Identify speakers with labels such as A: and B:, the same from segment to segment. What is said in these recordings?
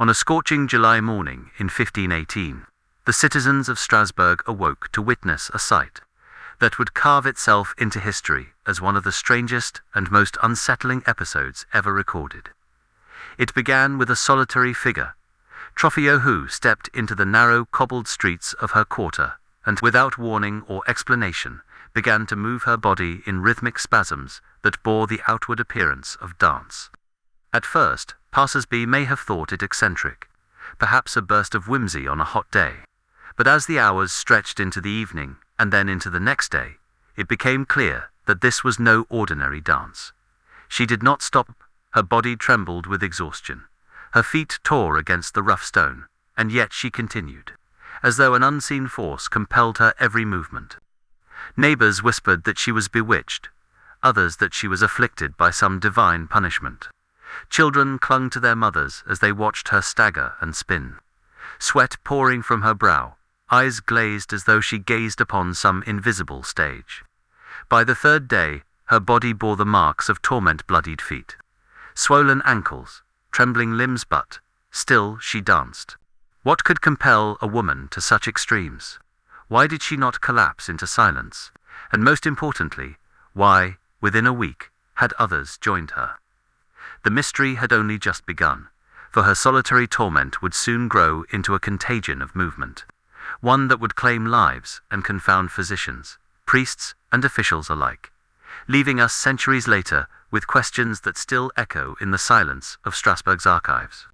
A: On a scorching July morning in 1518, the citizens of Strasbourg awoke to witness a sight that would carve itself into history as one of the strangest and most unsettling episodes ever recorded. It began with a solitary figure. Trophiou stepped into the narrow cobbled streets of her quarter and, without warning or explanation, began to move her body in rhythmic spasms that bore the outward appearance of dance. At first, passers-by may have thought it eccentric, perhaps a burst of whimsy on a hot day. But as the hours stretched into the evening and then into the next day, it became clear that this was no ordinary dance. She did not stop. Her body trembled with exhaustion. Her feet tore against the rough stone, and yet she continued, as though an unseen force compelled her every movement. Neighbors whispered that she was bewitched, others that she was afflicted by some divine punishment. Children clung to their mothers as they watched her stagger and spin, sweat pouring from her brow, eyes glazed as though she gazed upon some invisible stage. By the third day, her body bore the marks of torment-bloodied feet, swollen ankles, trembling limbs, but still she danced. What could compel a woman to such extremes? Why did she not collapse into silence? And most importantly, why, within a week, had others joined her? The mystery had only just begun, for her solitary torment would soon grow into a contagion of movement, one that would claim lives and confound physicians, priests, and officials alike, leaving us centuries later with questions that still echo in the silence of Strasbourg's archives.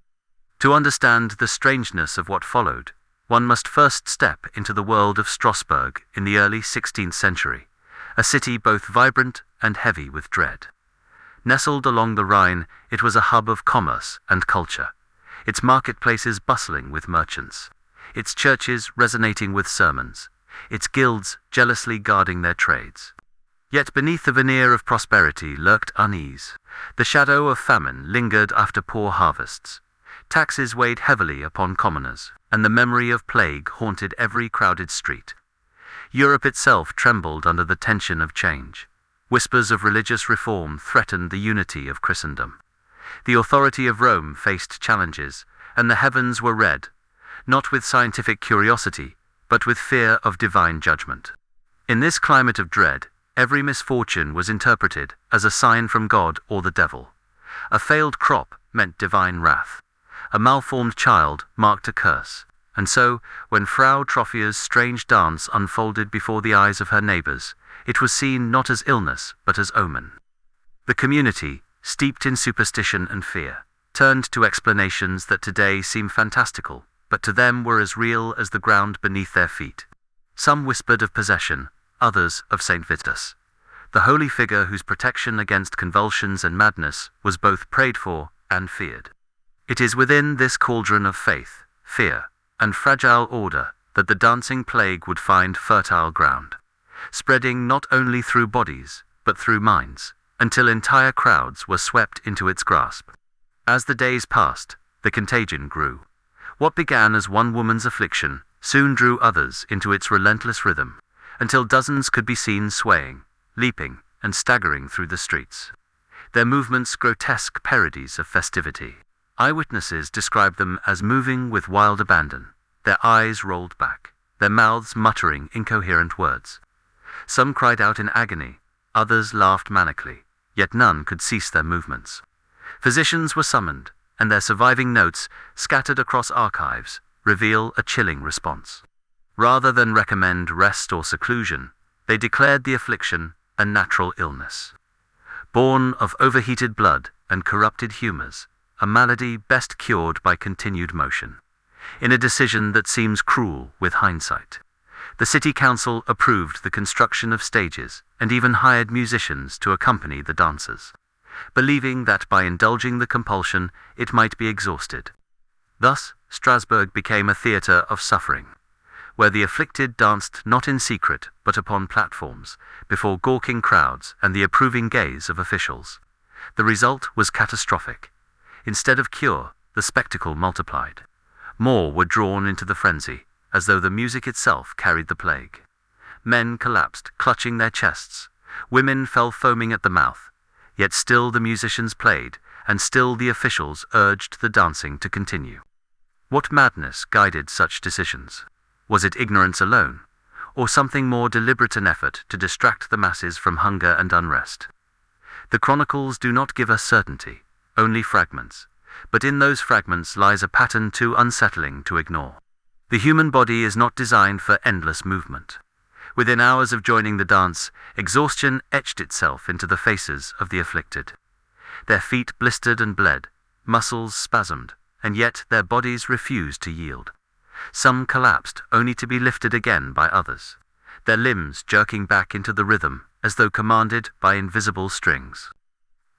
A: To understand the strangeness of what followed, one must first step into the world of Strasbourg in the early 16th century, a city both vibrant and heavy with dread. Nestled along the Rhine, it was a hub of commerce and culture, its marketplaces bustling with merchants, its churches resonating with sermons, its guilds jealously guarding their trades. Yet beneath the veneer of prosperity lurked unease. The shadow of famine lingered after poor harvests. Taxes weighed heavily upon commoners, and the memory of plague haunted every crowded street. Europe itself trembled under the tension of change. Whispers of religious reform threatened the unity of Christendom. The authority of Rome faced challenges, and the heavens were red, not with scientific curiosity, but with fear of divine judgment. In this climate of dread, every misfortune was interpreted as a sign from God or the devil. A failed crop meant divine wrath. A malformed child marked a curse. And so, when Frau Trophiou's strange dance unfolded before the eyes of her neighbors, it was seen not as illness, but as omen. The community, steeped in superstition and fear, turned to explanations that today seem fantastical, but to them were as real as the ground beneath their feet. Some whispered of possession, others of Saint Vitus, the holy figure whose protection against convulsions and madness was both prayed for and feared. It is within this cauldron of faith, fear, and fragile order that the dancing plague would find fertile ground, spreading not only through bodies, but through minds, until entire crowds were swept into its grasp. As the days passed, the contagion grew. What began as one woman's affliction soon drew others into its relentless rhythm, until dozens could be seen swaying, leaping, and staggering through the streets, their movements grotesque parodies of festivity. Eyewitnesses described them as moving with wild abandon, their eyes rolled back, their mouths muttering incoherent words. Some cried out in agony, others laughed manically, yet none could cease their movements. Physicians were summoned, and their surviving notes, scattered across archives, reveal a chilling response. Rather than recommend rest or seclusion, they declared the affliction a natural illness, born of overheated blood and corrupted humors, a malady best cured by continued motion. In a decision that seems cruel with hindsight, the city council approved the construction of stages and even hired musicians to accompany the dancers, believing that by indulging the compulsion it might be exhausted. Thus, Strasbourg became a theatre of suffering, where the afflicted danced not in secret but upon platforms, before gawking crowds and the approving gaze of officials. The result was catastrophic. Instead of cure, the spectacle multiplied. More were drawn into the frenzy, as though the music itself carried the plague. Men collapsed, clutching their chests. Women fell foaming at the mouth. Yet still the musicians played, and still the officials urged the dancing to continue. What madness guided such decisions? Was it ignorance alone, or something more deliberate, an effort to distract the masses from hunger and unrest? The chronicles do not give us certainty, only fragments, but in those fragments lies a pattern too unsettling to ignore. The human body is not designed for endless movement. Within hours of joining the dance, exhaustion etched itself into the faces of the afflicted. Their feet blistered and bled, muscles spasmed, and yet their bodies refused to yield. Some collapsed only to be lifted again by others, their limbs jerking back into the rhythm as though commanded by invisible strings.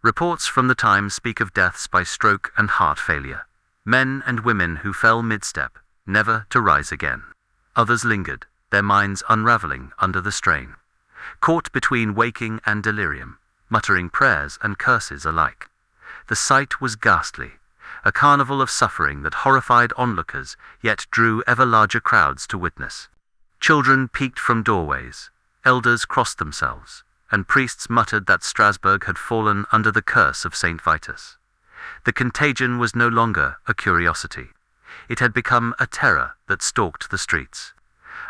A: Reports from the time speak of deaths by stroke and heart failure, men and women who fell mid-step, never to rise again. Others lingered, their minds unraveling under the strain, caught between waking and delirium, muttering prayers and curses alike. The sight was ghastly, a carnival of suffering that horrified onlookers yet drew ever larger crowds to witness. Children peeked from doorways, elders crossed themselves, and priests muttered that Strasbourg had fallen under the curse of Saint Vitus. The contagion was no longer a curiosity. It had become a terror that stalked the streets,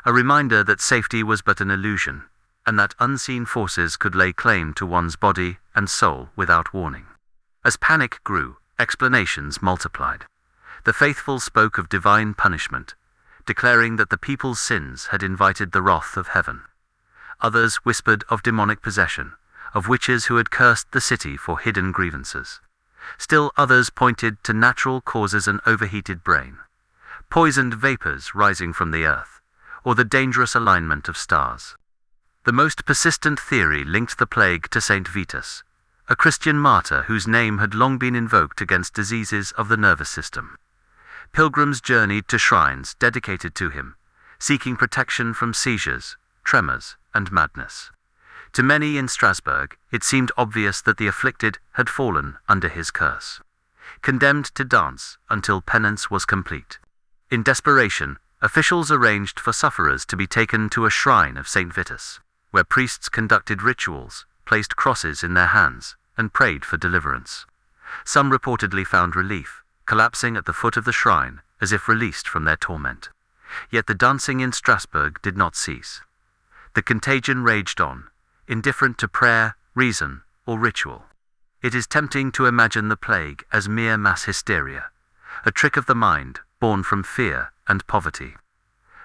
A: a reminder that safety was but an illusion, and that unseen forces could lay claim to one's body and soul without warning. As panic grew, explanations multiplied. The faithful spoke of divine punishment, declaring that the people's sins had invited the wrath of heaven. Others whispered of demonic possession, of witches who had cursed the city for hidden grievances. Still others pointed to natural causes: an overheated brain, poisoned vapors rising from the earth, or the dangerous alignment of stars. The most persistent theory linked the plague to Saint Vitus, a Christian martyr whose name had long been invoked against diseases of the nervous system. Pilgrims journeyed to shrines dedicated to him, seeking protection from seizures, tremors, and madness. To many in Strasbourg, it seemed obvious that the afflicted had fallen under his curse, condemned to dance until penance was complete. In desperation, officials arranged for sufferers to be taken to a shrine of Saint Vitus, where priests conducted rituals, placed crosses in their hands, and prayed for deliverance. Some reportedly found relief, collapsing at the foot of the shrine as if released from their torment. Yet the dancing in Strasbourg did not cease. The contagion raged on, indifferent to prayer, reason, or ritual. It is tempting to imagine the plague as mere mass hysteria, a trick of the mind born from fear and poverty.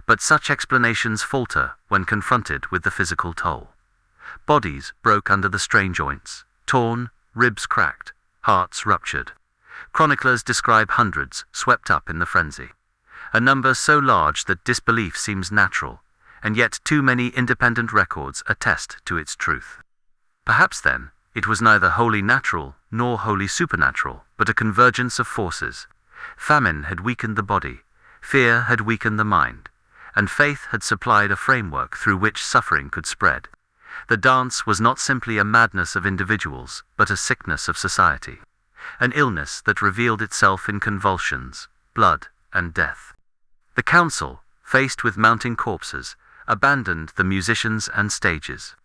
A: But such explanations falter when confronted with the physical toll. Bodies broke under the strain joints, torn, ribs cracked, hearts ruptured. Chroniclers describe hundreds swept up in the frenzy, a number so large that disbelief seems natural, and yet too many independent records attest to its truth. Perhaps then, it was neither wholly natural nor wholly supernatural, but a convergence of forces. Famine had weakened the body, fear had weakened the mind, and faith had supplied a framework through which suffering could spread. The dance was not simply a madness of individuals, but a sickness of society, an illness that revealed itself in convulsions, blood, and death. The council, faced with mounting corpses, abandoned the musicians and stages,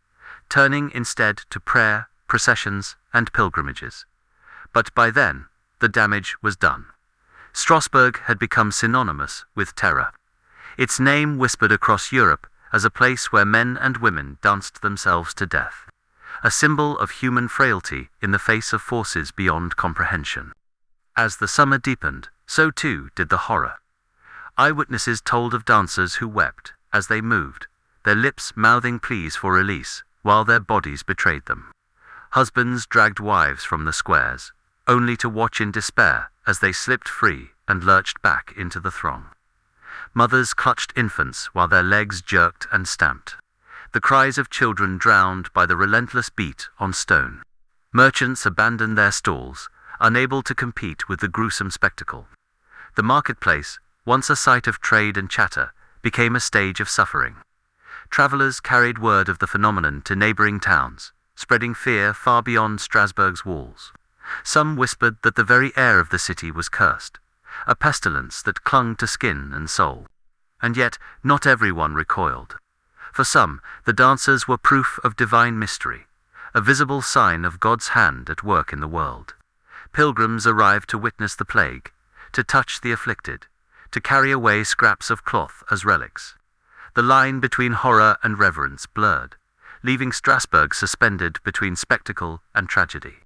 A: turning instead to prayer, processions, and pilgrimages. But by then, the damage was done. Strasbourg had become synonymous with terror. Its name whispered across Europe as a place where men and women danced themselves to death, a symbol of human frailty in the face of forces beyond comprehension. As the summer deepened, so too did the horror. Eyewitnesses told of dancers who wept as they moved, their lips mouthing pleas for release while their bodies betrayed them. Husbands dragged wives from the squares, only to watch in despair as they slipped free and lurched back into the throng. Mothers clutched infants while their legs jerked and stamped, the cries of children drowned by the relentless beat on stone. Merchants abandoned their stalls, unable to compete with the gruesome spectacle. The marketplace, once a site of trade and chatter, became a stage of suffering. Travelers carried word of the phenomenon to neighboring towns, spreading fear far beyond Strasbourg's walls. Some whispered that the very air of the city was cursed, a pestilence that clung to skin and soul. And yet, not everyone recoiled. For some, the dancers were proof of divine mystery, a visible sign of God's hand at work in the world. Pilgrims arrived to witness the plague, to touch the afflicted, to carry away scraps of cloth as relics. The line between horror and reverence blurred, leaving Strasbourg suspended between spectacle and tragedy.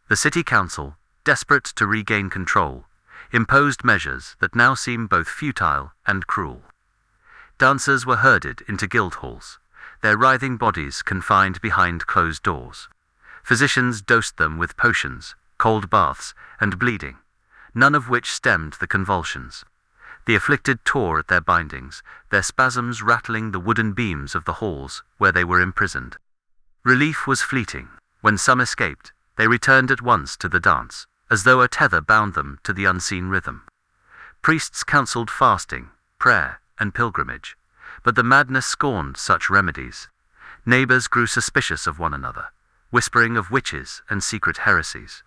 A: The city council, desperate to regain control, imposed measures that now seem both futile and cruel. Dancers were herded into guild halls, their writhing bodies confined behind closed doors. Physicians dosed them with potions, cold baths, and bleeding, none of which stemmed the convulsions. The afflicted tore at their bindings, their spasms rattling the wooden beams of the halls where they were imprisoned. Relief was fleeting. When some escaped, they returned at once to the dance, as though a tether bound them to the unseen rhythm. Priests counseled fasting, prayer, and pilgrimage, but the madness scorned such remedies. Neighbors grew suspicious of one another, whispering of witches and secret heresies.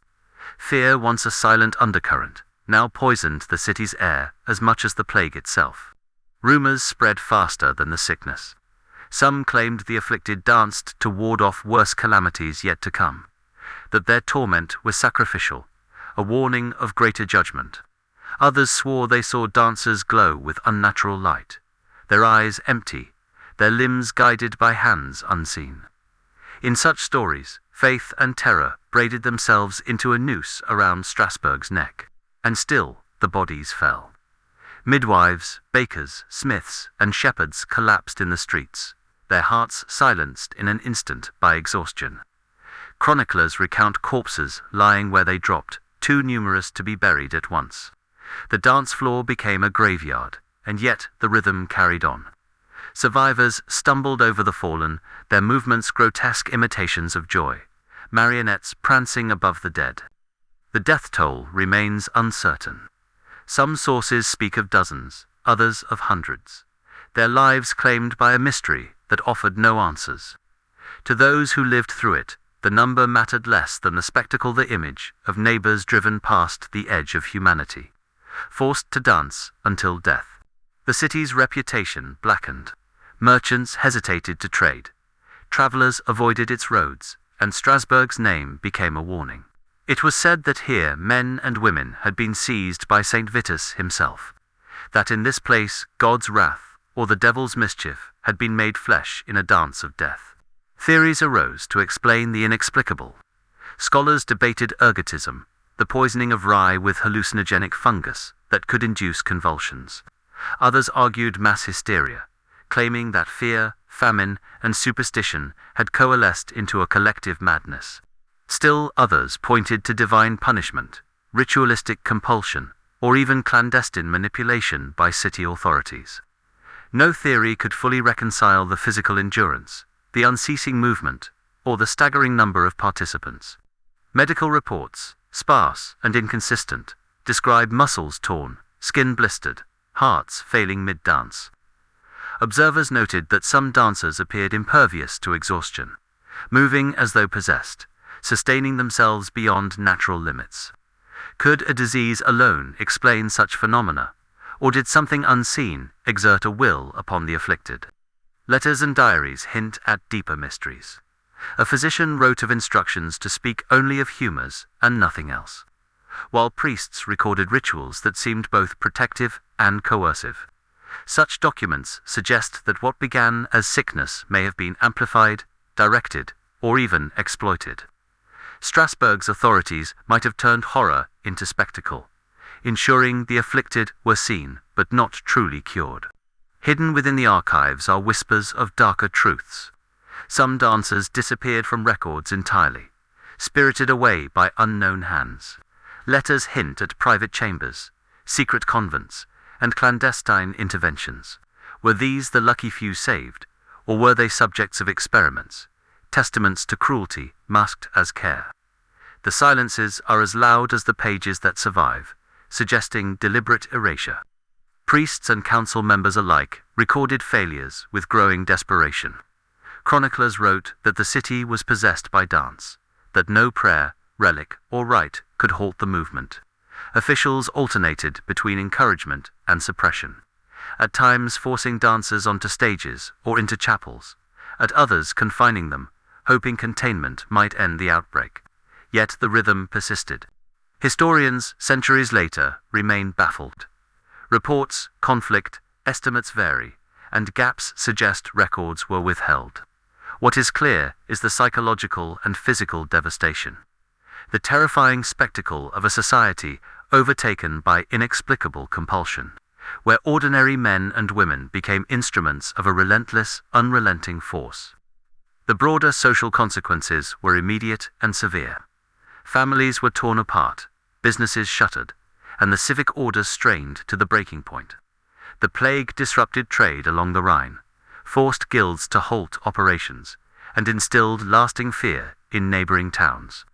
A: Fear, once a silent undercurrent, now poisoned the city's air as much as the plague itself. Rumors spread faster than the sickness. Some claimed the afflicted danced to ward off worse calamities yet to come, that their torment was sacrificial, a warning of greater judgment. Others swore they saw dancers glow with unnatural light, their eyes empty, their limbs guided by hands unseen. In such stories, faith and terror braided themselves into a noose around Strasbourg's neck. And still the bodies fell. Midwives, bakers, smiths, and shepherds collapsed in the streets, their hearts silenced in an instant by exhaustion. Chroniclers recount corpses lying where they dropped, too numerous to be buried at once. The dance floor became a graveyard, and yet the rhythm carried on. Survivors stumbled over the fallen, their movements grotesque imitations of joy, marionettes prancing above the dead. The death toll remains uncertain. Some sources speak of dozens, others of hundreds, their lives claimed by a mystery that offered no answers. To those who lived through it, the number mattered less than the spectacle, the image of neighbors driven past the edge of humanity, forced to dance until death. The city's reputation blackened. Merchants hesitated to trade. Travelers avoided its roads, and Strasbourg's name became a warning. It was said that here men and women had been seized by St. Vitus himself, that in this place God's wrath, or the devil's mischief, had been made flesh in a dance of death. Theories arose to explain the inexplicable. Scholars debated ergotism, the poisoning of rye with hallucinogenic fungus that could induce convulsions. Others argued mass hysteria, claiming that fear, famine, and superstition had coalesced into a collective madness. Still others pointed to divine punishment, ritualistic compulsion, or even clandestine manipulation by city authorities. No theory could fully reconcile the physical endurance, the unceasing movement, or the staggering number of participants. Medical reports, sparse and inconsistent, describe muscles torn, skin blistered, hearts failing mid-dance. Observers noted that some dancers appeared impervious to exhaustion, moving as though possessed, sustaining themselves beyond natural limits. Could a disease alone explain such phenomena, or did something unseen exert a will upon the afflicted? Letters and diaries hint at deeper mysteries. A physician wrote of instructions to speak only of humours and nothing else, while priests recorded rituals that seemed both protective and coercive. Such documents suggest that what began as sickness may have been amplified, directed, or even exploited. Strasbourg's authorities might have turned horror into spectacle, ensuring the afflicted were seen but not truly cured. Hidden within the archives are whispers of darker truths. Some dancers disappeared from records entirely, spirited away by unknown hands. Letters hint at private chambers, secret convents, and clandestine interventions. Were these the lucky few saved, or were they subjects of experiments, testaments to cruelty masked as care? The silences are as loud as the pages that survive, suggesting deliberate erasure. Priests and council members alike recorded failures with growing desperation. Chroniclers wrote that the city was possessed by dance, that no prayer, relic, or rite could halt the movement. Officials alternated between encouragement and suppression, at times forcing dancers onto stages or into chapels, at others confining them, hoping containment might end the outbreak. Yet the rhythm persisted. Historians, centuries later, remain baffled. Reports conflict, estimates vary, and gaps suggest records were withheld. What is clear is the psychological and physical devastation. The terrifying spectacle of a society overtaken by inexplicable compulsion, where ordinary men and women became instruments of a relentless, unrelenting force. The broader social consequences were immediate and severe. Families were torn apart, businesses shuttered, and the civic order strained to the breaking point. The plague disrupted trade along the Rhine, forced guilds to halt operations, and instilled lasting fear in neighboring towns.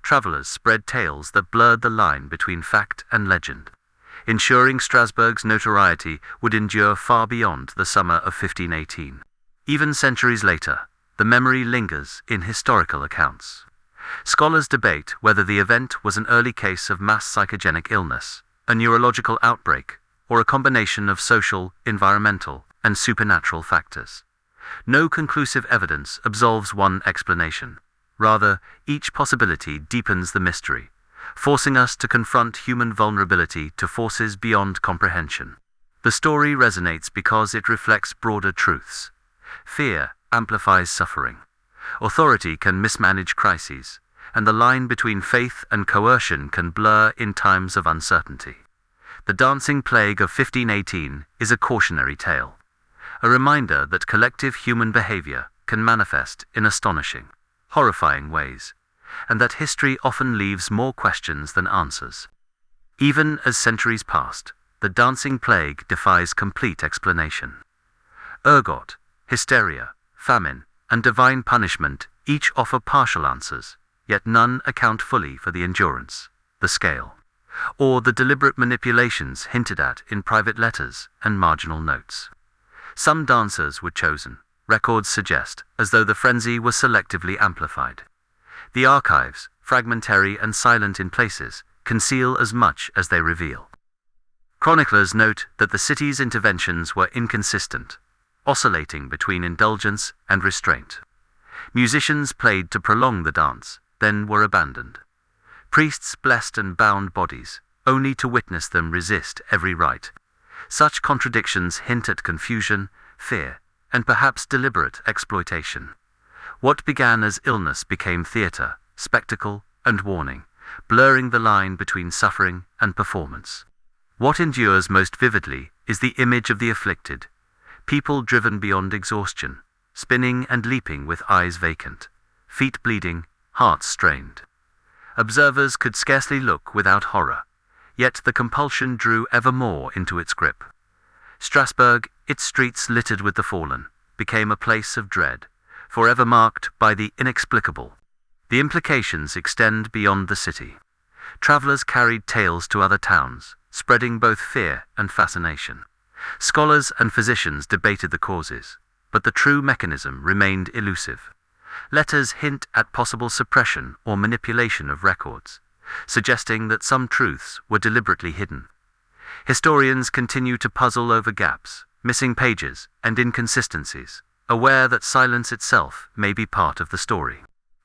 A: Travelers spread tales that blurred the line between fact and legend, ensuring Strasbourg's notoriety would endure far beyond the summer of 1518. Even centuries later, the memory lingers in historical accounts. Scholars debate whether the event was an early case of mass psychogenic illness, a neurological outbreak, or a combination of social, environmental, and supernatural factors. No conclusive evidence absolves one explanation. Rather, each possibility deepens the mystery, forcing us to confront human vulnerability to forces beyond comprehension. The story resonates because it reflects broader truths. Fear amplifies suffering. Authority can mismanage crises, and the line between faith and coercion can blur in times of uncertainty. The Dancing Plague of 1518 is a cautionary tale, a reminder that collective human behavior can manifest in astonishing, horrifying ways, and that history often leaves more questions than answers. Even as centuries passed, the Dancing Plague defies complete explanation. Ergot, hysteria, famine, and divine punishment each offer partial answers, yet none account fully for the endurance, the scale, or the deliberate manipulations hinted at in private letters and marginal notes. Some dancers were chosen, records suggest, as though the frenzy was selectively amplified. The archives, fragmentary and silent in places, conceal as much as they reveal. Chroniclers note that the city's interventions were inconsistent, oscillating between indulgence and restraint. Musicians played to prolong the dance, then were abandoned. Priests blessed and bound bodies, only to witness them resist every rite. Such contradictions hint at confusion, fear, and perhaps deliberate exploitation. What began as illness became theater, spectacle, and warning, blurring the line between suffering and performance. What endures most vividly is the image of the afflicted, people driven beyond exhaustion, spinning and leaping with eyes vacant, feet bleeding, hearts strained. Observers could scarcely look without horror, yet the compulsion drew ever more into its grip. Strasbourg, its streets littered with the fallen, became a place of dread, forever marked by the inexplicable. The implications extend beyond the city. Travelers carried tales to other towns, spreading both fear and fascination. Scholars and physicians debated the causes, but the true mechanism remained elusive. Letters hint at possible suppression or manipulation of records, suggesting that some truths were deliberately hidden. Historians continue to puzzle over gaps, missing pages, and inconsistencies, aware that silence itself may be part of the story.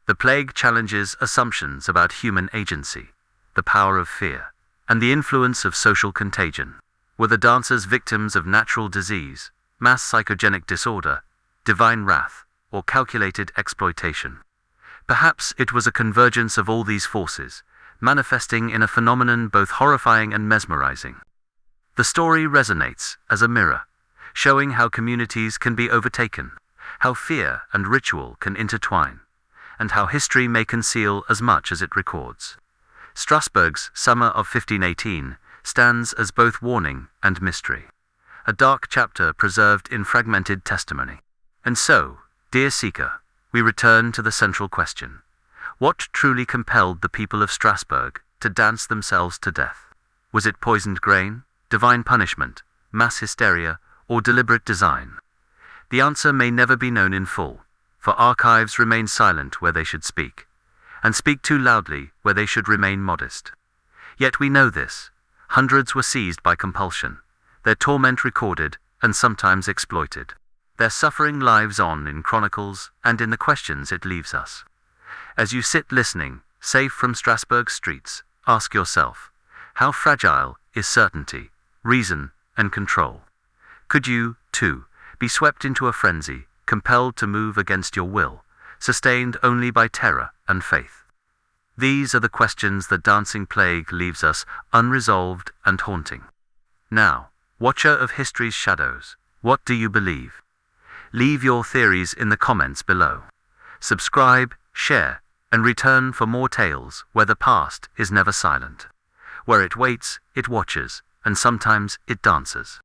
A: The plague challenges assumptions about human agency, the power of fear, and the influence of social contagion. Were the dancers victims of natural disease, mass psychogenic disorder, divine wrath, or calculated exploitation? Perhaps it was a convergence of all these forces, manifesting in a phenomenon both horrifying and mesmerizing. The story resonates as a mirror, showing how communities can be overtaken, how fear and ritual can intertwine, and how history may conceal as much as it records. Strasbourg's summer of 1518 stands as both warning and mystery, a dark chapter preserved in fragmented testimony. And so, dear seeker, we return to the central question. What truly compelled the people of Strasbourg to dance themselves to death? Was it poisoned grain, divine punishment, mass hysteria, or deliberate design? The answer may never be known in full, for archives remain silent where they should speak, and speak too loudly where they should remain modest. Yet we know this. Hundreds were seized by compulsion, their torment recorded and sometimes exploited. Their suffering lives on in chronicles and in the questions it leaves us. As you sit listening, safe from Strasbourg's streets, ask yourself, how fragile is certainty reason, and control. Could you, too, be swept into a frenzy, compelled to move against your will, sustained only by terror and faith? These are the questions the dancing plague leaves us unresolved and haunting. Now, watcher of history's shadows, what do you believe? Leave your theories in the comments below. Subscribe, share, and return for more tales where the past is never silent. Where it waits, it watches, and sometimes it dances.